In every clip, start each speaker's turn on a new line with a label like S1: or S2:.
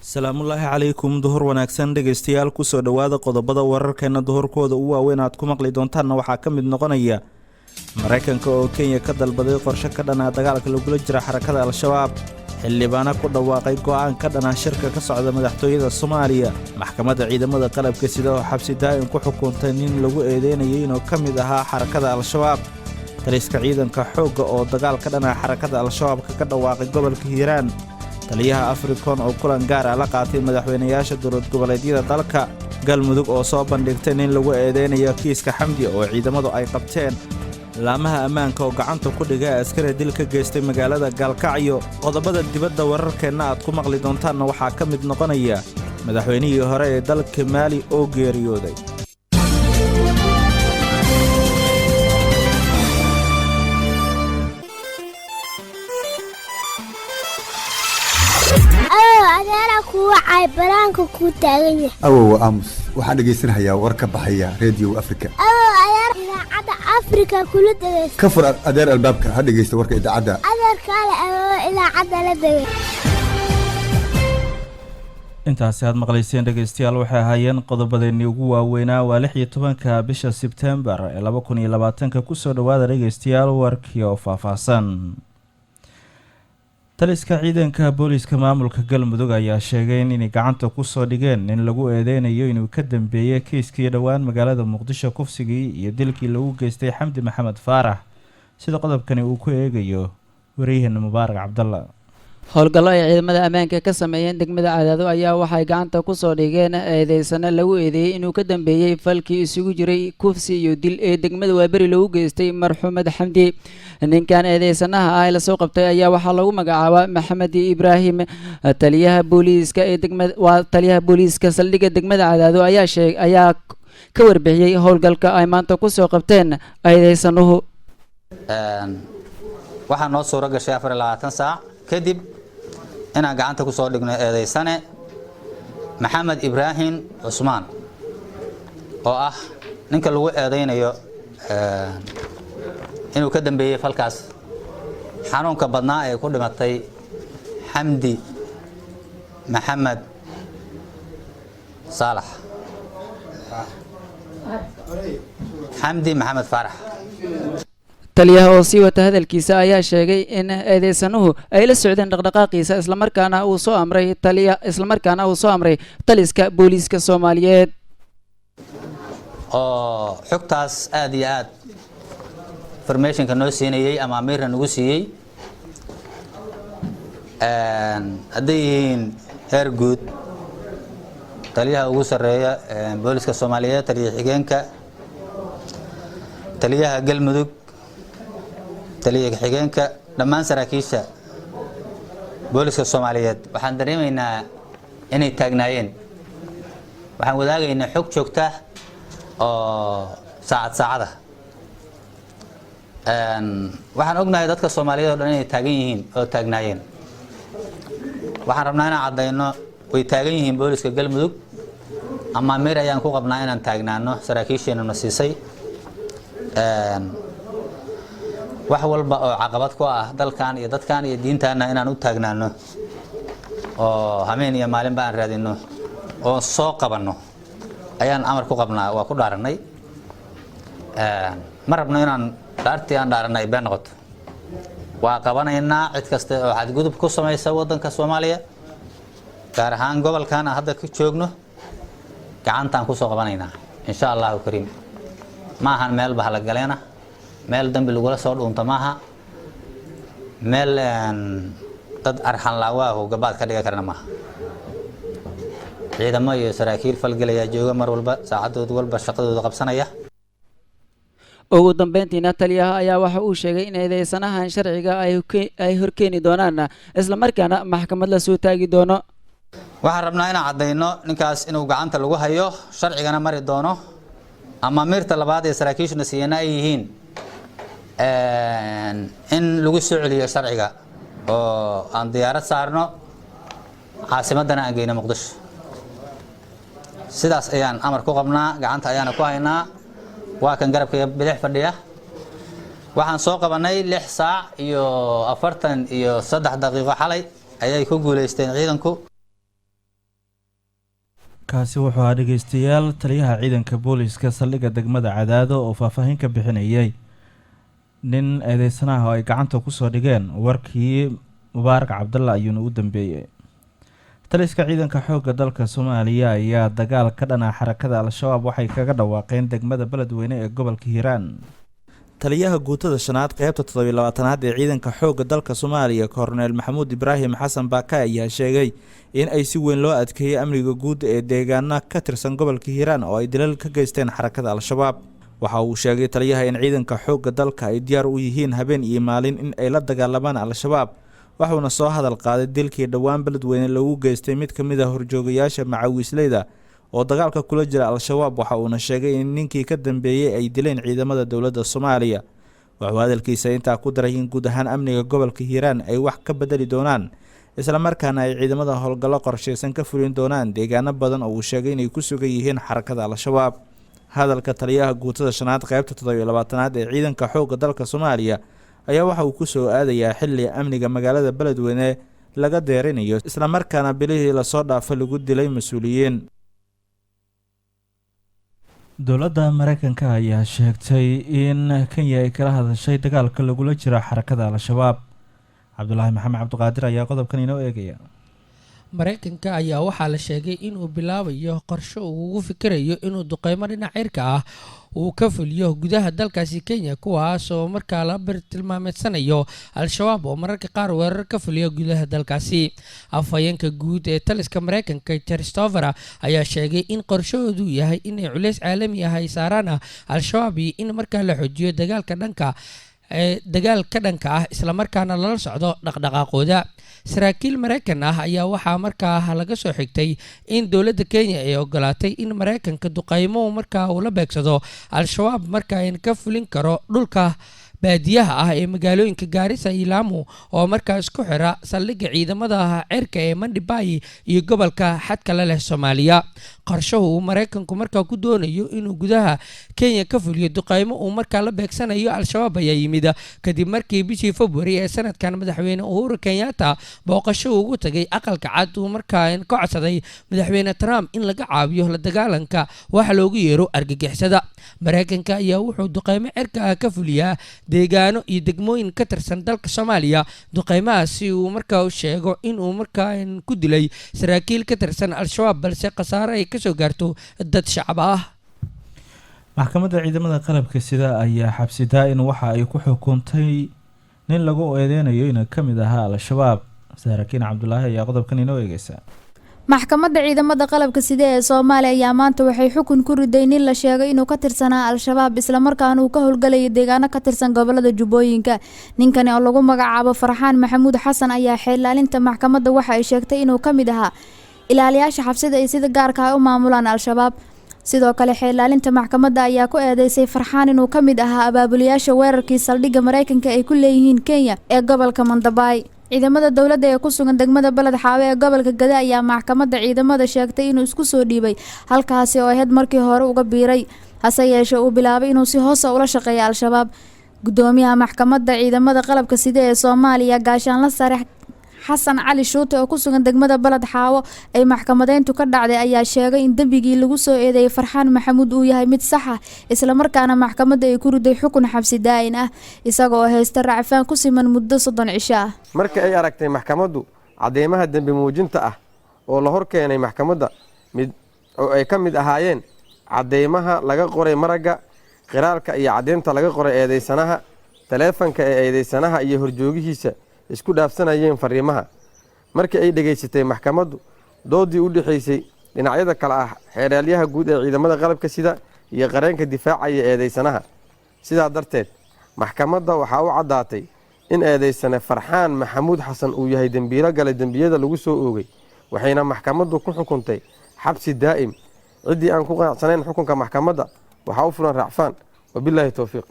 S1: salaamullaahi calaykum duhur wanaagsan dhegaystayaal kusoo dhowaada qodobada wararkeena duhurkooda ugu waaweyn aad ku maqli doontaanna waxaa ka mid noqonaya maraykanka oo kenya ka dalbaday qorshe ka dhanaa dagaalka lagula jira xarakada al-shabaab xildhibaana ku dhawaaqay go'aan ka dhanaa shirka ka socda madaxtooyada soomaaliya maxkamadda ciidamada qalabka sida oo xabsi daa'im ku xukuntay nin lagu eedeynayay inuu ka mid ahaa xarakada al-shabaab taliska ciidanka xoogga oo dagaal ka dhanaa xarakada al-shabaabka ka dhawaaqay gobolka hiiraan taliyaha afrikon oo kulan gaar ah la qaatay madaxweynayaasha dowlad goboleedyada dalka galmudug oo soo bandhigtay nin lagu eedeynayo kiiska xamdi oo ciidamadu ay qabteen laamaha ammaanka oo gacanta ku dhigay askari dil ka geystay magaalada gaalkacyo qodobada dibadda wararkeenna aad ku maqli doontaanna waxaa ka mid noqonaya madaxweynihii hore ee dalka maali oo geeriyooday
S2: awow aamus waxaan dhegaysanayaa war ka baxaya reediyo afrika ka fur adeer albaabka ha dhegaysta warka idaacadda
S1: intaasi aad maqlayseen dhegaystayaal waxay ahaayeen qodobadeennii ugu waaweynaa waa 16 bisha sebtembar ee 2020 kusoo dhowaada dhegaystayaal warkii oo faahfaahsan taliska ciidanka booliiska maamulka galmudug ayaa sheegay inay gacanta ku soo dhigeen nin lagu eedeynayo inuu ka dambeeyay kiiskii dhowaan magaalada muqdisho kufsigii iyo dilkii lagu geystay xamdi maxamed faarax sida qodobkani uu ku eegayo wariyaheenna mubaarak cabdalla
S3: howlgallo ay ciidamada ammaanka ka sameeyeen degmada cadaado ayaa waxay gacanta ku soo dhigeen eedeysano lagu eedeeyey inuu ka dambeeyey falkii isugu jiray kufsi iyo dil ee degmada waaberi lagu geystay marxuumad xamdi ninkan eedeysanaha ah lasoo qabtay ayaa waxaa lagu magacaabaa maxamed ibraahim taliyaha booliiska ee taliyaha booliiska saldhigga degmada cadaado ayaa ka warbixiyey howlgalka ay maanta ku soo qabteen eedeysanuhu
S4: waxaa noo suuro gashay 24 saac kadib inaan gacanta ku soo dhigno eedeysane maxamed ibraahim cusmaan oo ah ninka lagu eedeynayo inuu ka dambeeyey falkaas xanuunka badnaa ee ku dhimatay xamdi maxamed saalax xamdi maxamed faarax
S3: taliyaha oo sii wata hadalkiisa ayaa sheegay in eedeysanuhu ay la socdeen dhaqdhaqaaqiisa islamarkaana uu soo amray taliska booliiska Soomaaliyeed
S4: oo xogtaas aad iyo aad informationka noo siinayay ama amirna nagu siiyay haday yihiin heer guud taliyaha ugu sareeya booliiska Soomaaliyeed taliyaha xigeenka taliyaha galmudug taliyaha xigeenka dhammaan saraakiisha booliiska Soomaaliyeed waxaan dareemaynaa inay taagnaayeen waxaan wadaagaynaa xog joogta oo saacada waxaan ognahay dadka Soomaaliyeed oo dhan inay taagan yihiin oo taagnaayeen waxaan rabnaa inaan cadeyno way taagan yihiin booliiska galmudug ama meer ayaan ku qabnaa inaan taagnaano saraakiisheena na siisay wax walba oo caqabad ku ah dalkan iyo dadkan iyo diintaana inaan u taagnaano oo habeen iyo maalin baan raadino oo soo qabanno ayaan amar ku qabnaa waa ku dhaaranay ma rabno inaan dhaartii aan dhaaranay been noqoto waa qabanaynaa cid kasta oo xadgudub ku samaysa wadanka Soomaaliya gaar ahaan gobolkan hadda ku joogno gacantaan ku soo qabanaynaa insha Allah kariim ma ahan meel bahal galeena meel dambi lagu soo dhuunta maaha meel dad arxan laawaahu gabaad ka dhiga karna maaha ciidamo iyo saraakiil falgalaya jooga mar walba saacadood walba shaqadooda qabsanaya
S3: ugu dambeyntiina taliyaha ayaa waxa uu sheegay in eedeysanahan sharciga ay horkeeni doonaan isla markaana maxkamad la soo taagi doono
S4: waxaan rabnaa inaan cadeyno ninkaas inuu gacanta lagu hayo sharcigana mari doono ama amirta labaad ee saraakiishuna siiyana ay yihiin in lagu soo celiyo sharciga oo aan diyaarad saarno caasimadana aan geyno muqdisho sidaas ayaan amar ku qabnaa gacanta ayaana ku haynaa waa kan garabka bidix fadhiya waxaan soo qabanay 6 saac iyo 43 daqiiqo xalay ayay ku guuleysteen ciidanku
S1: kaasi wuxuu ahaa dhegeystayaal taliyaha ciidanka booliska saldhigga degmada Cadaado oo faahfaahin ka bixinayay nin eedeysanaha oo ay gacanta ku soo dhigeen warkii Mubaarak Cabdalla ayuuna u dambeeyay. taliska ciidanka xoogga dalka Soomaaliya ayaa dagaal ka dhana xarakada Al-Shabaab waxay kaga dhawaaqeen degmada Beledweyne ee gobolka Hiiraan. taliyaha guutada shanaad qaybta 27aad ee ciidanka xoogga dalka Soomaaliya Korneel Maxamuud Ibraahim Xasan Baaka ayaa sheegay in ay si weyn loo adkeeyay amniga guud ee deegaanada ka tirsan gobolka Hiiraan oo ay dilal ka geysteen xarakada Al-Shabaab. waxa uu sheegay taliyaha in ciidanka xoogga dalka ay diyaar u yihiin habeen iyo maalin in ay la dagaalamaan Al-Shabaab. waxuuna soo hadal qaaday dilkii dhawaan Beledweyne lagu geystay mid kamid ah horjoogayaasha macawisleyda oo dagaalka kula jira Al-Shabaab. waxa uuna sheegay in ninkii ka dambeeyay ay dileen ciidamada dowladda Soomaaliya. wuxuu hadalkiisa intaa ku daray in guud ahaan amniga gobolka Hiiraan ay wax ka bedeli doonaan isla markaana ay ciidamada howlgallo qorsheysan ka fulin doonaan deegaano badan oo uu sheegay inay ku sugan yihiin xarakada Al-Shabaab. hadalka taliyaha guutada shanaad qaybta 27aad ee ciidanka xoogga dalka Soomaaliya ayaa waxa uu ku soo aadayaa xilli amniga magaalada Beledweyne laga deerinayo isla markaana bilihii la soo dhaafay lagu dilay mas'uuliyiin. dowladda Mareykanka ayaa sheegtay in Kenya ay kala hadashay dagaalka lagula jiro xarakada Al-Shabaab. Cabdullaahi Maxamed Cabdiqaadir ayaa qodobkan inoo eegaya.
S5: Mareykanka ayaa waxaa la sheegay inuu bilaabayo qorshe uu ugu fikirayo inuu duqeymo dhinaca cirka ah uu ka fuliyo gudaha dalkaasi Kenya kuwaas oo markaa la bartilmaameedsanayo Al-Shabaab oo mararka qaar weerar ka fuliyo gudaha dalkaasi. afhayeenka guud ee taliska Mareykanka Christopher ayaa sheegay in qorshahoodu yahay inay culays caalami ah ay saaraan Al-Shabaab iyo in markaa la xoojiyo dagaalka dhanka ah isla markaana lala socdo dhaqdhaqaaqooda. saraakiil Mareykan ah ayaa waxaa markaa laga soo xigtay in dowladda Kenya ay ogolaatay in Mareykanka duqeymo markaa uu la beegsado Al-Shabaab markaa in ka fulin karo dhulka baadiyaha ah ee magaalooyinka Gaarisa iyo Lamu oo markaa isku xira saldhigga ciidamada cirka ee Mandibay iyo gobolka xadka la leh Soomaaliya. qorshahu uu Mareykanku markaa ku doonayo inuu gudaha Kenya ka fuliyo duqeymo uu markaa la beegsanayo Al-Shabaab ayaa yimid kadib markii bishii February ee sanadkan madaxweyne Uhuru Kenyatta booqasho ugu tagay aqalka cad uu markaa ka codsaday madaxweyne Trump in laga caawiyo la dagaalanka waxa loogu yeero argagixisada. Mareykanka ayaa wuxuu duqeymo cirka ka fuliyaa deegaano iyo degmooyin ka tirsan dalka Soomaaliya. duqeymahaasi uu markaa sheego in uu markaa ku dilay saraakiil ka tirsan Al-Shabaab balse khasaare ay ka soo gaarto dad shacab ah.
S1: maxkamadda ciidamada qalabka sida ayaa xabsi daa'in waxa ay ku xukuntay nin lagu eedeynayo inuu ka mid ahaa Al-Shabaab. Saarakiin Cabdullaahi ayaa qodobkan inoo eegaysa.
S6: maxkamadda ciidamada qalabka sida ee Soomaaliya ayaa maanta waxay xukun ku riday nin la sheegay inuu ka tirsanaa Al-Shabaab isla markaana uu ka howlgalay deegaano ka tirsan gobolada Jubbooyinka. ninkani oo lagu magacaabo Farxaan Maxamuud Xasan ayaa xeelaalinta maxkamadda waxa ay sheegtay inuu ka mid ahaa ilaaliyaasha xabsida ay sida gaarka ah u maamulaan Al-Shabaab. sidoo kale xeelaalinta maxkamadda ayaa ku eedeysay Farxaan inuu ka mid ahaa abaabulayaasha weerarkii saldhigga Mareykanka ay ku leeyihiin Kenya ee gobolka Mandabay. ciidamada dowladda ee ku sugan degmada Balad Xaawe ee gobolka Gada ayaa maxkamadda ciidamada sheegtay inuu isku soo dhiibay halkaasi oo ahayd markii hore uga biiray hase yeeshee uu bilaabay inuu si hoos ah ula shaqeeyo Al-Shabaab. gudoomiyaha maxkamadda ciidamada qalabka sida ee Soomaaliya gaashaanle sare Xasan Cali Shuute oo ku sugan degmada Balad Xaawo ay maxkamadeyntu ka dhacday ayaa sheegay in dambigii lagu soo eedeeyay Farxaan Maxamuud uu yahay mid sax ah isla markaana maxkamadda ay ku riday xukun xabsi daa'in ah isaga oo haysta racfaan ku siman muddo 30 cisho ah.
S7: markii ay aragtay maxkamaddu cadeymaha dambi muujinta ah oo la hor keenay maxkamadda mid oo ay ka mid ahaayeen cadeymaha laga qoray maragga qiraalka iyo cadeynta laga qoray eedeysanaha taleefanka ee eedeysanaha iyo horjoogihiisa isku dhaafsanayeen fariimaha. markii ay dhageysatay maxkamaddu doodii u dhaxaysay dhinacyada kala ah xeeraalyaha guud ee ciidamada qalabka sida iyo qareenka difaacaya eedeysanaha, sidaa darteed maxkamadda waxaa u caddaatay in eedeysane Farxaan Maxamuud Xasan uu yahay dambiilo galay dambiyada lagu soo oogay, waxayna maxkamaddu ku xukuntay xabsi daa'im. ciddii aan ku qanacsanayn xukunka maxkamadda waxaa u fulan racfaan. wabilaahi towfiiq.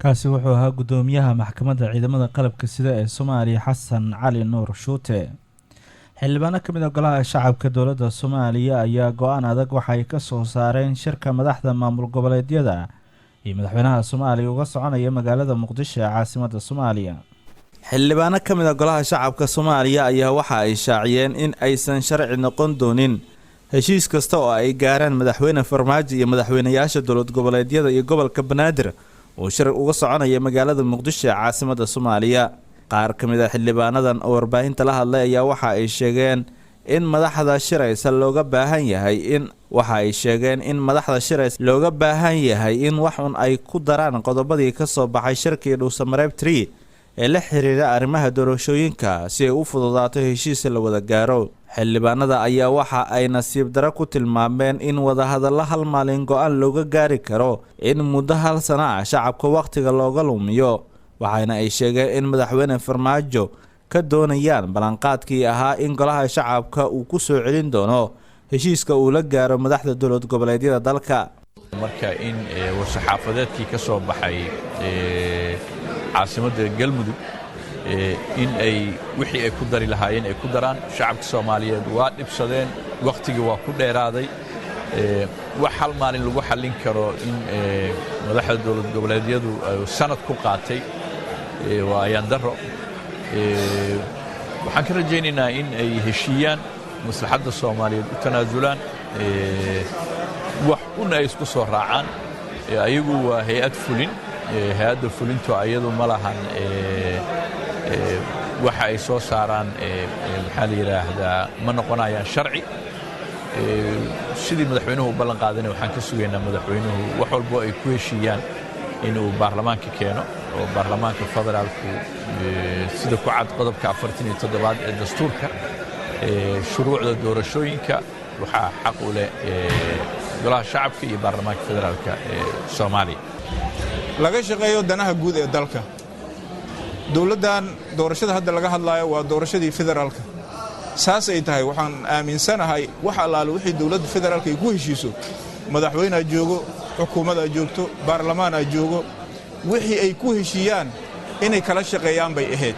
S1: kaasi wuxuu ahaa gudoomiyaha maxkamadda ciidamada qalabka sida ee Soomaaliya Xasan Cali Nuur Shuute. xildhibaano ka mid ah golaha shacabka dowladda Soomaaliya ayaa go'aan adag waxay ka soo saareen shirka madaxda maamul goboleedyada iyo madaxweynaha Soomaaliya uga soconaya magaalada Muqdisho ee caasimadda Soomaaliya. xildhibaano ka mid ah golaha shacabka Soomaaliya ayaa waxa ay shaaciyeen in aysan sharci noqon doonin heshiis kasta oo ay gaaraan madaxweyne farmaajo iyo madaxweynayaasha dowlad goboleedyada iyo gobolka banaadir uu shir uga soconaya magaalada muqdisho ee caasimada Soomaaliya. qaar ka mid ah xildhibaanadan oo warbaahinta la hadlay ayaa waxa ay sheegeen in madaxda shiraysa looga baahan yahay in wax un ay ku daraan qodobadii ka soo baxay shirkii Dhuusamareeb 3 ee la xiriira arrimaha doorashooyinka si ay u fududaato heshiis la wada gaaro. xildhibaanada ayaa waxa ay nasiib daro ku tilmaameen in wada hadallo hal maalin go'aan looga gaari karo in muddo hal sano ah shacabka waqtiga looga lumiyo, waxaana ay sheegeen in madaxweyne farmaajo ka doonayaan ballanqaadkii ahaa in golaha shacabka uu ku soo celin doono heshiiska uu la gaaro madaxda dowlad goboleedyada dalka.
S8: marka in warsaxaafadeedkii ka soo baxay caasimadda Galmudug in ay wixii ay ku dari lahaayeen ay ku daraan. shacabka Soomaaliyeed waa dhibsadeen, waqtigii waa ku dheeraaday. wax hal maalin lagu xallin karo in madaxda dowlad goboleedyadu sanad ku qaatay waa ayaan daro. waxaan ka rajaynaynaa in ay heshiiyaan, maslaxadda Soomaaliyeed u tanaasulaan, wax un ay isku soo raacaan. ayagu waa hay'ad fulin, hay'adda fulintu ayadu ma lahan waxa ay soo saaraan maxaa la yiraahdaa ma noqonayaan sharci. sidii madaxweynuhu u ballan qaadanay waxaan ka sugaynaa madaxweynuhu wax walbo ay ku heshiiyaan inuu baarlamaanka keeno oo baarlamaanka federaalku sida ku cad qodobka 47 ee dastuurka shuruucda doorashooyinka waxaa xaq u leh golaha shacabka iyo baarlamaanka federaalka ee Soomaaliya.
S9: laga shaqeeyo danaha guud ee dalka. dowladdan doorashada hadda laga hadlayo waa doorashadii federaalka. saas ay tahay waxaan aaminsanahay wax allaale wixii dowladda federaalka ay ku heshiiso madaxweynaha joogo, xukuumadda joogto, baarlamaanka joogo, wixii ay ku heshiiyaan inay kala shaqeeyaan bay ahayd.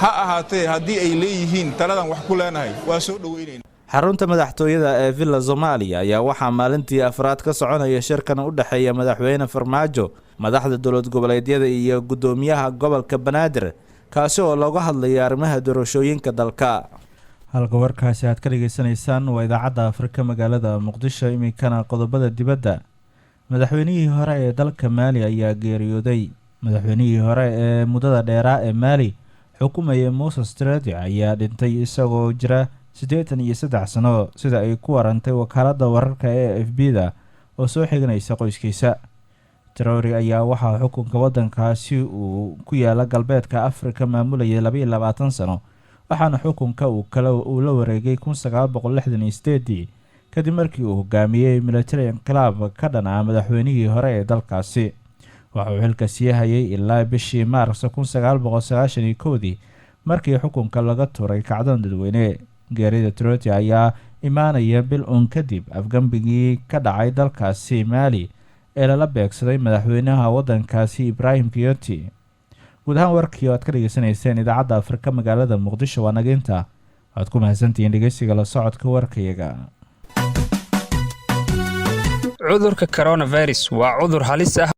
S9: ha ahaatee haddii ay leeyihiin taladan wax ku leenahay waa soo dhaweynayna.
S1: xarunta madaxtooyada ee Villa Soomaaliya ayaa waxaa maalintii afraad ka soconaya shirkan u dhaxeeya madaxweyne farmaajo, madaxda dowlad goboleedyada iyo gudoomiyaha gobolka Banaadir, kaasi oo looga hadlayo arrimaha doorashooyinka dalka. halka warkaasi aad ka dhageysanaysaan waa idaacadda Afrika magaalada Muqdisho. iminkana qodobada dibadda. madaxweynihii hore ee dalka Mali ayaa geeriyooday. madaxweynihii hore ee muddada dheeraa ee Mali xukumayay Moses Traore ayaa dhintay isagoo jira 83 sano, sida ay ku warantay wakaaladda wararka ee AFP-da oo soo xiganaysa qoyskiisa. Traore ayaa waxaa xukunka waddankaasi uu ku yaala galbeedka Afrika maamulayay 22 sano, waxaana xukunka uu la wareegay 1968 kadib markii uu hogaamiyey military inqilaab ka dhan ah madaxweynihii hore ee dalkaasi. waxa uu xilka sii hayay ilaa bishii Maars 1991 markii xukunka laga tuuray kacdoon dadweyne. geerida Traore ayaa imaanaya bil uun kadib afgambigii ka dhacay dalkaasi Mali ee lala beegsaday madaxweynaha waddankaasi Ibrahim Bioti. guud ahaan warkii oo aad ka dhageysanayseen idaacadda Afrika magaalada Muqdisho waa naginta. waad ku mahadsantihiin dhegeysiga la socodka warkayaga.
S10: cudurka coronavirus waa cudur halis ah